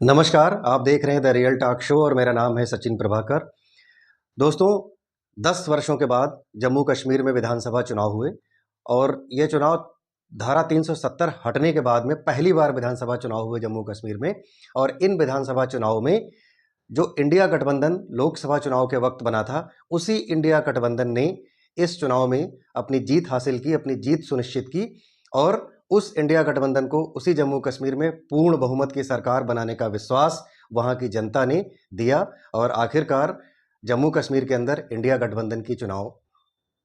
नमस्कार, आप देख रहे हैं द रियल टॉक शो और मेरा नाम है सचिन प्रभाकर। दोस्तों, 10 वर्षों के बाद जम्मू कश्मीर में विधानसभा चुनाव हुए और ये चुनाव धारा 370 हटने के बाद में पहली बार विधानसभा चुनाव हुए जम्मू कश्मीर में। और इन विधानसभा चुनाव में जो इंडिया गठबंधन लोकसभा चुनाव के वक्त बना था, उसी इंडिया गठबंधन ने इस चुनाव में अपनी जीत हासिल की, अपनी जीत सुनिश्चित की और उस इंडिया गठबंधन को उसी जम्मू कश्मीर में पूर्ण बहुमत की सरकार बनाने का विश्वास वहां की जनता ने दिया। और आखिरकार जम्मू कश्मीर के अंदर इंडिया गठबंधन की चुनाव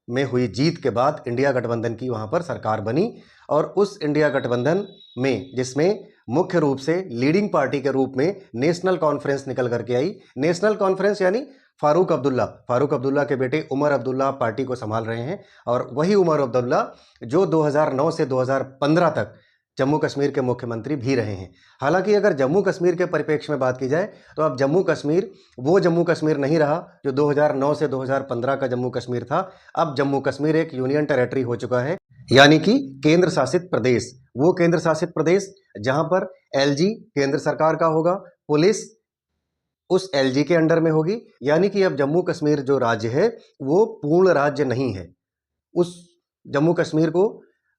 में हुई जीत के बाद इंडिया गठबंधन की वहां पर सरकार बनी। और उस इंडिया गठबंधन में जिसमें मुख्य रूप से लीडिंग पार्टी के रूप में नेशनल कॉन्फ्रेंस निकल करके आई। नेशनल कॉन्फ्रेंस यानी फारूक अब्दुल्ला के बेटे उमर अब्दुल्ला पार्टी को संभाल रहे हैं। और वही उमर अब्दुल्ला जो 2009 से 2015 तक जम्मू कश्मीर के मुख्यमंत्री भी रहे हैं। हालांकि अगर जम्मू कश्मीर के परिप्रेक्ष्य में बात की जाए तो अब जम्मू कश्मीर वो जम्मू कश्मीर नहीं रहा जो 2009 से 2015 का जम्मू कश्मीर था। अब जम्मू कश्मीर एक यूनियन टेरेटरी हो चुका है, यानी कि केंद्र शासित प्रदेश। वो केंद्र शासित प्रदेश जहां पर एलजी केंद्र सरकार का होगा, पुलिस उस एलजी के अंडर में होगी। यानी कि अब जम्मू कश्मीर जो राज्य है वो पूर्ण राज्य नहीं है। उस जम्मू कश्मीर को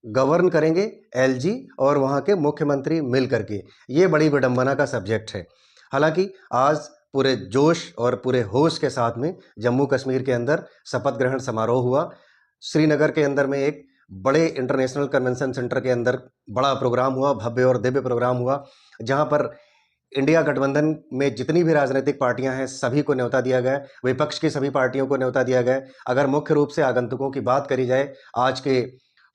गवर्न करेंगे एलजी और वहां के मुख्यमंत्री मिल करके। ये बड़ी विडंबना का सब्जेक्ट है। हालांकि आज पूरे जोश और पूरे होश के साथ में जम्मू कश्मीर के अंदर शपथ ग्रहण समारोह हुआ। श्रीनगर के अंदर में एक बड़े इंटरनेशनल कन्वेंशन सेंटर के अंदर बड़ा प्रोग्राम हुआ, भव्य और दिव्य प्रोग्राम हुआ, जहां पर इंडिया गठबंधन में जितनी भी राजनीतिक पार्टियां हैं सभी को न्योता दिया गया, विपक्ष की सभी पार्टियों को न्योता दिया गया। अगर मुख्य रूप से आगंतुकों की बात करी जाए आज के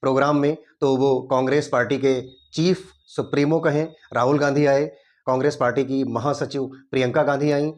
प्रोग्राम में तो वो कांग्रेस पार्टी के चीफ सुप्रीमो कहें राहुल गांधी आए, कांग्रेस पार्टी की महासचिव प्रियंका गांधी आई,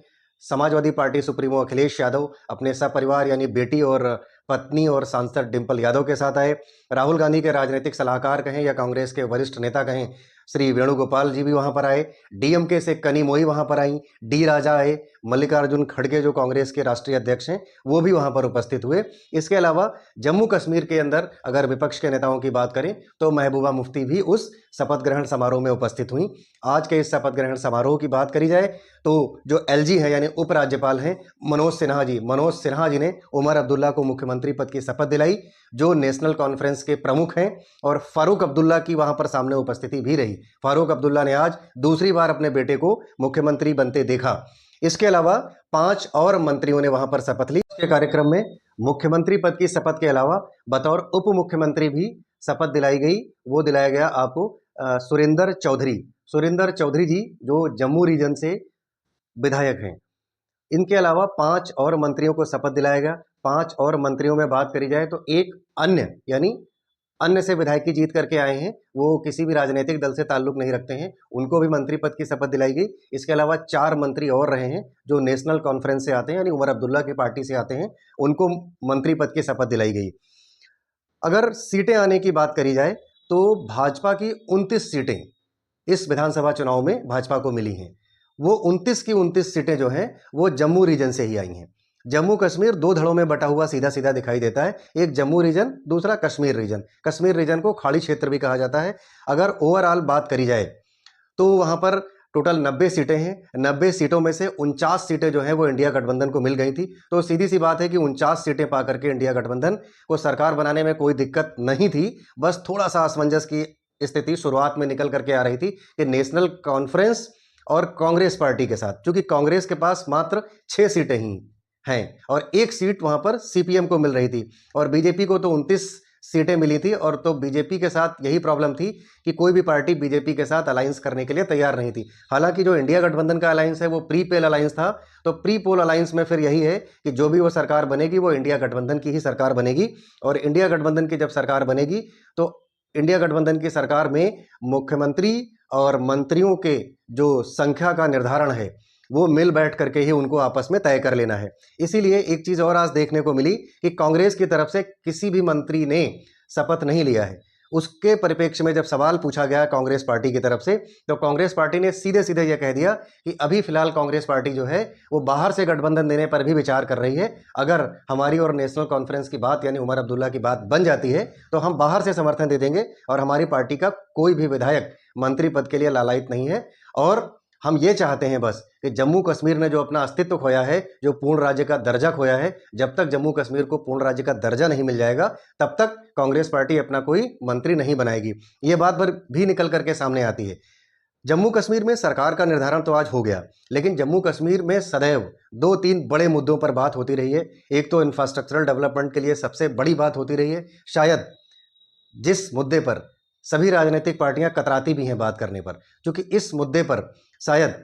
समाजवादी पार्टी सुप्रीमो अखिलेश यादव अपने सपरिवार यानी बेटी और पत्नी और सांसद डिंपल यादव के साथ आए। राहुल गांधी के राजनीतिक सलाहकार कहें या कांग्रेस के वरिष्ठ नेता कहें श्री वेणुगोपाल जी भी वहां पर आए। डीएमके से कनिमोई वहां पर आई, डी राजा आए, मल्लिकार्जुन खड़गे जो कांग्रेस के राष्ट्रीय अध्यक्ष हैं वो भी वहां पर उपस्थित हुए। इसके अलावा जम्मू कश्मीर के अंदर अगर विपक्ष के नेताओं की बात करें तो महबूबा मुफ्ती भी उस शपथ ग्रहण समारोह में उपस्थित हुई। आज के इस शपथ ग्रहण समारोह की बात करी जाए तो जो एलजी है यानी उपराज्यपाल हैं मनोज सिन्हा जी ने उमर अब्दुल्ला को मुख्यमंत्री पद की शपथ दिलाई, जो नेशनल कॉन्फ्रेंस के प्रमुख हैं। और फारूक अब्दुल्ला की वहां पर सामने उपस्थिति भी रही। फारूक अब्दुल्ला ने आज दूसरी बार अपने बेटे को मुख्यमंत्री बनते देखा। इसके अलावा 5 और मंत्रियों ने वहां पर शपथ ली। के कार्यक्रम में मुख्यमंत्री पद की शपथ के अलावा बतौर उप मुख्यमंत्री भी शपथ दिलाई गई। वो दिलाया गया आपको सुरेंद्र चौधरी जी जो जम्मू रीजन से विधायक हैं। इनके अलावा 5 और मंत्रियों को शपथ दिलाया गया। 5 और मंत्रियों में बात करी जाए तो एक अन्य यानी अन्य से विधायकी जीत करके आए हैं, वो किसी भी राजनीतिक दल से ताल्लुक नहीं रखते हैं, उनको भी मंत्री पद की शपथ दिलाई गई। इसके अलावा 4 मंत्री और रहे हैं जो नेशनल कॉन्फ्रेंस से आते हैं यानी उमर अब्दुल्ला की पार्टी से आते हैं, उनको मंत्री पद की शपथ दिलाई गई। अगर सीटें आने की बात करी जाए तो भाजपा की 29 सीटें इस विधानसभा चुनाव में भाजपा को मिली हैं। वो 29 की 29 सीटें जो हैं वो जम्मू रीजन से ही आई हैं। जम्मू कश्मीर 2 धड़ों में बटा हुआ सीधा सीधा दिखाई देता है, एक जम्मू रीजन, दूसरा कश्मीर रीजन। कश्मीर रीजन को खाड़ी क्षेत्र भी कहा जाता है। अगर ओवरऑल बात करी जाए तो वहां पर टोटल 90 सीटें हैं। 90 सीटों में से 49 सीटें जो हैं वो इंडिया गठबंधन को मिल गई थी। तो सीधी सी बात है कि 49 सीटें पा करके इंडिया गठबंधन को सरकार बनाने में कोई दिक्कत नहीं थी। बस थोड़ा सा असमंजस की स्थिति शुरुआत में निकल करके आ रही थी कि नेशनल कॉन्फ्रेंस और कांग्रेस पार्टी के साथ, क्योंकि कांग्रेस के पास मात्र 6 सीटें ही हैं और एक सीट वहां पर सीपीएम को मिल रही थी और बीजेपी को तो 29 सीटें मिली थी। और तो बीजेपी के साथ यही प्रॉब्लम थी कि कोई भी पार्टी बीजेपी के साथ अलायंस करने के लिए तैयार नहीं थी। हालांकि जो इंडिया गठबंधन का अलायंस है वो प्री पोल अलायंस था। तो प्री पोल अलायंस में फिर यही है कि जो भी वो सरकार बनेगी वो इंडिया गठबंधन की ही सरकार बनेगी। और इंडिया गठबंधन की जब सरकार बनेगी तो इंडिया गठबंधन की सरकार में मुख्यमंत्री और मंत्रियों के जो संख्या का निर्धारण है वो मिल बैठ करके ही उनको आपस में तय कर लेना है। इसीलिए एक चीज और आज देखने को मिली कि कांग्रेस की तरफ से किसी भी मंत्री ने शपथ नहीं लिया है। उसके परिप्रेक्ष्य में जब सवाल पूछा गया कांग्रेस पार्टी की तरफ से तो कांग्रेस पार्टी ने सीधे सीधे यह कह दिया कि अभी फिलहाल कांग्रेस पार्टी जो है वो बाहर से गठबंधन देने पर भी विचार कर रही है। अगर हमारी और नेशनल कॉन्फ्रेंस की बात यानी उमर अब्दुल्ला की बात बन जाती है तो हम बाहर से समर्थन दे देंगे और हमारी पार्टी का कोई भी विधायक मंत्री पद के लिए लालायित नहीं है। और हम ये चाहते हैं बस कि जम्मू कश्मीर ने जो अपना अस्तित्व खोया है, जो पूर्ण राज्य का दर्जा खोया है, जब तक जम्मू कश्मीर को पूर्ण राज्य का दर्जा नहीं मिल जाएगा तब तक कांग्रेस पार्टी अपना कोई मंत्री नहीं बनाएगी। ये बात पर भी निकल करके सामने आती है। जम्मू कश्मीर में सरकार का निर्धारण तो आज हो गया, लेकिन जम्मू कश्मीर में सदैव 2-3 बड़े मुद्दों पर बात होती रही है। एक तो इंफ्रास्ट्रक्चरल डेवलपमेंट के लिए सबसे बड़ी बात होती रही है, शायद जिस मुद्दे पर सभी राजनीतिक पार्टियां कतराती भी हैं बात करने पर, क्योंकि इस मुद्दे पर शायद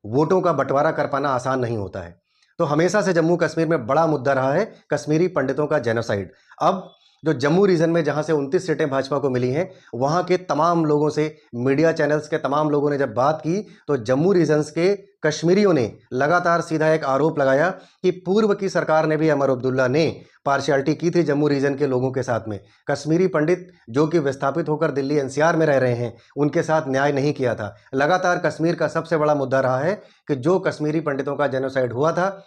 वोटों का बंटवारा कर पाना आसान नहीं होता है। तो हमेशा से जम्मू कश्मीर में बड़ा मुद्दा रहा है कश्मीरी पंडितों का जेनोसाइड। अब जो जम्मू रीजन में जहां से 29 सीटें भाजपा को मिली हैं, वहां के तमाम लोगों से, मीडिया चैनल्स के तमाम लोगों ने जब बात की तो जम्मू रीजन्स के कश्मीरियों ने लगातार सीधा एक आरोप लगाया कि पूर्व की सरकार ने भी, उमर अब्दुल्ला ने पार्शियलिटी की थी जम्मू रीजन के लोगों के साथ में। कश्मीरी पंडित जो कि विस्थापित होकर दिल्ली एनसीआर में रह रहे हैं, उनके साथ न्याय नहीं किया था। लगातार कश्मीर का सबसे बड़ा मुद्दा रहा है कि जो कश्मीरी पंडितों का जेनोसाइड हुआ था,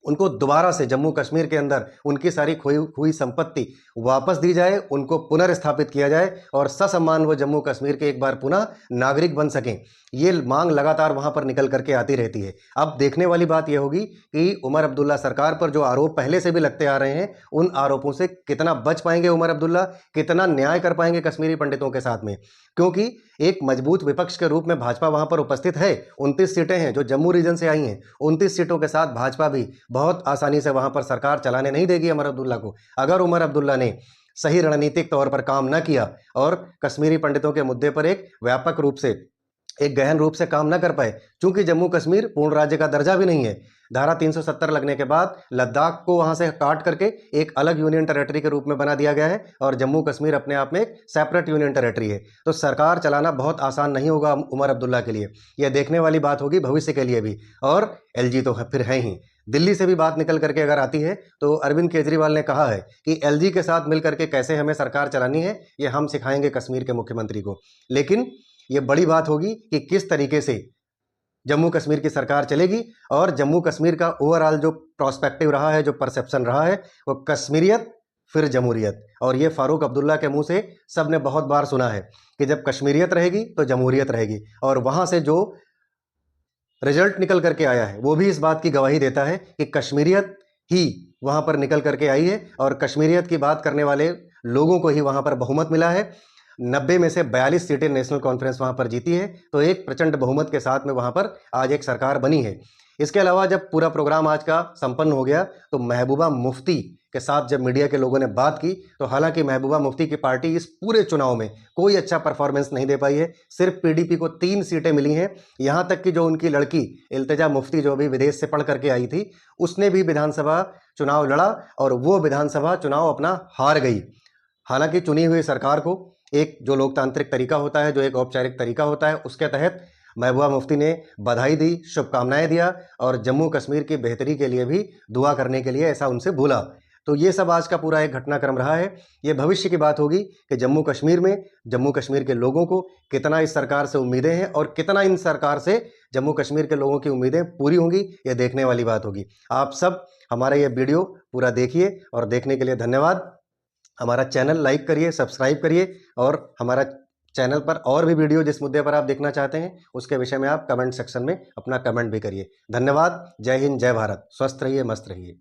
उनको दोबारा से जम्मू कश्मीर के अंदर उनकी सारी खोई हुई संपत्ति वापस दी जाए, उनको पुनर्स्थापित किया जाए और ससम्मान वो जम्मू कश्मीर के एक बार पुनः नागरिक बन सकें। ये मांग लगातार वहां पर निकल करके आती रहती है। अब देखने वाली बात यह होगी कि उमर अब्दुल्ला सरकार पर जो आरोप पहले से भी लगते आ रहे हैं, उन आरोपों से कितना बच पाएंगे उमर अब्दुल्ला, कितना न्याय कर पाएंगे कश्मीरी पंडितों के साथ में। क्योंकि एक मजबूत विपक्ष के रूप में भाजपा वहां पर उपस्थित है। 29 सीटें हैं जो जम्मू रीजन से आई हैं। 29 सीटों के साथ भाजपा भी बहुत आसानी से वहां पर सरकार चलाने नहीं देगी उमर अब्दुल्ला को। अगर उमर अब्दुल्ला ने सही रणनीतिक तौर पर काम न किया और कश्मीरी पंडितों के मुद्दे पर एक व्यापक रूप से, एक गहन रूप से काम न कर पाए, क्योंकि जम्मू कश्मीर पूर्ण राज्य का दर्जा भी नहीं है। धारा 370 लगने के बाद लद्दाख को वहां से काट करके एक अलग यूनियन टेरिटरी के रूप में बना दिया गया है और जम्मू कश्मीर अपने आप में एक सेपरेट यूनियन टेरिटरी है। तो सरकार चलाना बहुत आसान नहीं होगा उमर अब्दुल्ला के लिए। यह देखने वाली बात होगी भविष्य के लिए भी। और एलजी तो फिर है ही। दिल्ली से भी बात निकल करके अगर आती है तो अरविंद केजरीवाल ने कहा है कि एलजी के साथ मिल करके कैसे हमें सरकार चलानी है, ये हम सिखाएंगे कश्मीर के मुख्यमंत्री को। लेकिन ये बड़ी बात होगी कि किस तरीके से जम्मू कश्मीर की सरकार चलेगी और जम्मू कश्मीर का ओवरऑल जो प्रोस्पेक्टिव रहा है, जो परसेप्शन रहा है, वो कश्मीरियत फिर जमहूरियत। और ये फारूक अब्दुल्ला के मुंह से सबने बहुत बार सुना है कि जब कश्मीरियत रहेगी तो जमहूरियत रहेगी। और वहां से जो रिजल्ट निकल करके आया है वो भी इस बात की गवाही देता है कि कश्मीरियत ही वहां पर निकल करके आई है और कश्मीरियत की बात करने वाले लोगों को ही वहां पर बहुमत मिला है। 90 में से 42 सीटें नेशनल कॉन्फ्रेंस वहां पर जीती है, तो एक प्रचंड बहुमत के साथ में वहां पर आज एक सरकार बनी है। इसके अलावा जब पूरा प्रोग्राम आज का संपन्न हो गया तो महबूबा मुफ्ती के साथ जब मीडिया के लोगों ने बात की तो हालांकि महबूबा मुफ्ती की पार्टी इस पूरे चुनाव में कोई अच्छा परफॉर्मेंस नहीं दे पाई है। सिर्फ पीडीपी को 3 सीटें मिली हैं। यहां तक कि जो उनकी लड़की इल्तिजा मुफ्ती जो भी विदेश से पढ़ करके आई थी, उसने भी विधानसभा चुनाव लड़ा और वो विधानसभा चुनाव अपना हार गई। हालांकि चुनी हुई सरकार को एक जो लोकतांत्रिक तरीका होता है, जो एक औपचारिक तरीका होता है, उसके तहत महबूबा मुफ्ती ने बधाई दी, शुभकामनाएं दिया और जम्मू कश्मीर की बेहतरी के लिए भी दुआ करने के लिए ऐसा उनसे बोला। तो ये सब आज का पूरा एक घटनाक्रम रहा है। ये भविष्य की बात होगी कि जम्मू कश्मीर में जम्मू कश्मीर के लोगों को कितना इस सरकार से उम्मीदें हैं और कितना इन सरकार से जम्मू कश्मीर के लोगों की उम्मीदें पूरी होंगी, ये देखने वाली बात होगी। आप सब हमारा ये वीडियो पूरा देखिए और देखने के लिए धन्यवाद। हमारा चैनल लाइक करिए, सब्सक्राइब करिए और हमारा चैनल पर और भी वीडियो जिस मुद्दे पर आप देखना चाहते हैं उसके विषय में आप कमेंट सेक्शन में अपना कमेंट भी करिए। धन्यवाद। जय हिंद, जय भारत। स्वस्थ रहिए, मस्त रहिए।